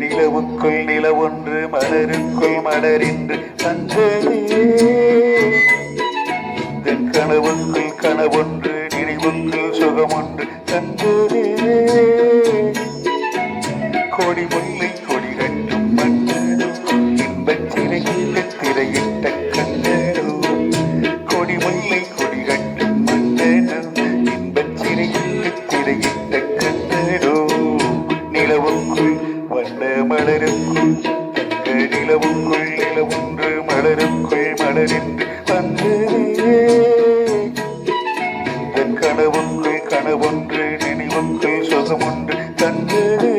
நிலவுக்குள் நிலவொன்று மலருக்குள் மலரின்று வந்ததே என் கனவுக்குள் கனவொன்று நினைவுக்குள் சுகமொன்று தந்ததே கொடி முல்லை கொடி கட்டும் மன்னரோ இன்பச் சிறையிட்டு திரையிட்ட கண்ணரோ கொடி முல்லை கொடி கட்டும் மன்னரோ இன்பச் சிறையிட்டு திரையிட்ட கண்ணரோ நிலவுக்குள் வண்ண மலருக்குள் தங்க நிலவுக்குள் நிலவொன்று மலருக்குள் மலரின்று வந்ததே என் கனவுக்குள் கனவொன்று நினைவுக்குள் சுகமொன்று தந்ததே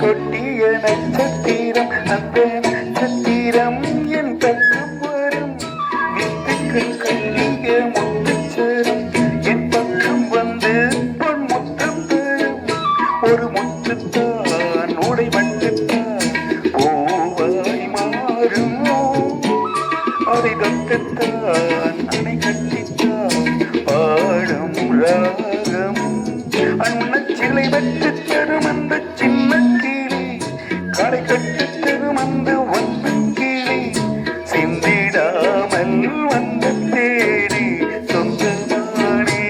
கொட்டிய நட்சத்திரம் அந்த நட்சத்திரம் என் பக்கம் வரும் வித்துக்கள் கட்டிய முத்துச்சரம் என் பக்கம் வந்து பொன் முத்தம் தரும் ஒரு முத்துத்தான் உடை மட்டுத்தான் பூவாய் மாறும் அதை தொட்டுத்தான் அணை கட்டித்தான் பாடும் ராகம் அன்னச்சிலை வெட்டு தரும் அந்த சின்ன கிளி கடை கட்டு தரும் அந்த வந்த கிளி சிந்திடாமல் வந்த தேடி சொந்தமானே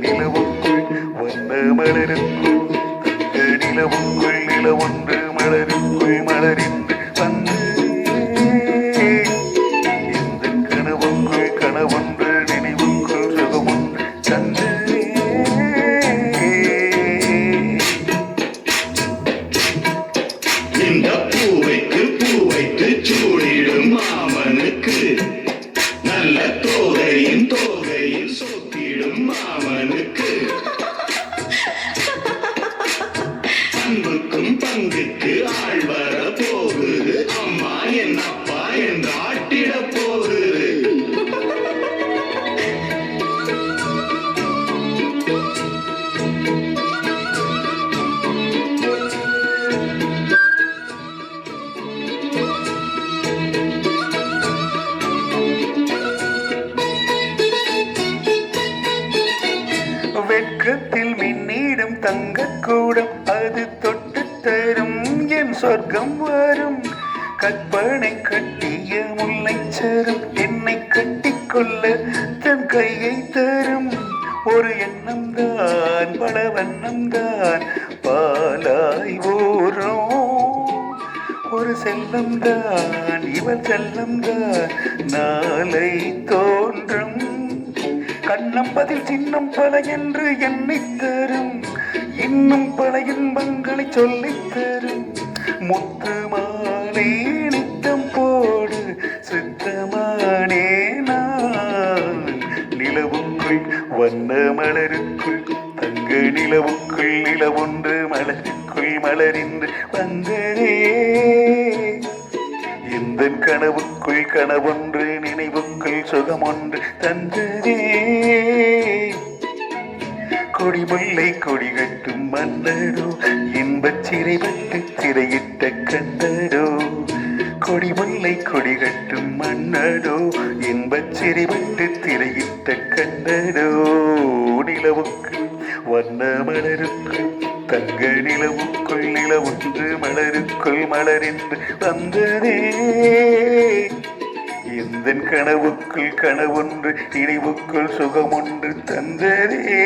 நிலவுக்குள் வந்த மலருக்குள் தங்க நிலவுக்குள் நிலவொன்று மலருக்குள் மலரின்று வந்தே இந்த கனவுக்குள் கனவொன்று நினைவுக்குள் சுகமொன்று தந்தே இந்த பூவைக்கு பூவைக்கு சூடிடும் மாமனுக்கு நல்ல தோகையின் தோகையில் சொத்திடும் மாமனுக்கு அன்புக்கும் பங்குக்கு ஆள் வர போகுது அம்மா என் அப்பா என்று ஆட்டிட போகுது வெட்கத்தில் மின்னிடும் தங்கக்கூடம் அது தொட்டு தரும் என் சொர்க்கம் வரும் கற்பனை கட்டிய முல்லைச்சரம் என்னை கட்டிக்கொள்ள தன் கையை தரும் ஒரு எண்ணம் தான் பல வண்ணம் தான் பாலாய் ஊரும் ஒரு செல்லம் தான் இவள் செல்லம் தான் நாளை தோன்றும் கண்ணம் பதில் சின்னம் பல என்று எண்ணி தரும் இன்னும் பல இன்பங்களை சொல்லித் தரும் முத்து மாலை நித்தம் போடு சித்தமானே நான் நிலவுக்குள் வண்ண மலருக்குள் தங்க நிலவுக்குள் நிலவொன்று மலருக்குள் மலரின்று வந்ததே இந்த கனவுக்குள் கனவொன்று நினைவுக்குள் சுகமொன்று தந்ததே கொடி முல்லை கொடி கட்டும் மன்னரோ இன்பச் சிறைப்பட்டு திரையிட்ட கண்டரோ கொடி முல்லை கொடி கட்டும் மன்னரோ இன்பச் சிறைப்பட்டு திரையிட்ட கண்டரோ நிலவுக்கு வண்ண மலருக்குள் தங்க நிலவுக்குள் நிலவொன்று மலருக்குள் மலரின்று வந்ததே இந்த கனவுக்குள் கனவொன்று நினைவுக்குள் சுகமொன்று தந்ததே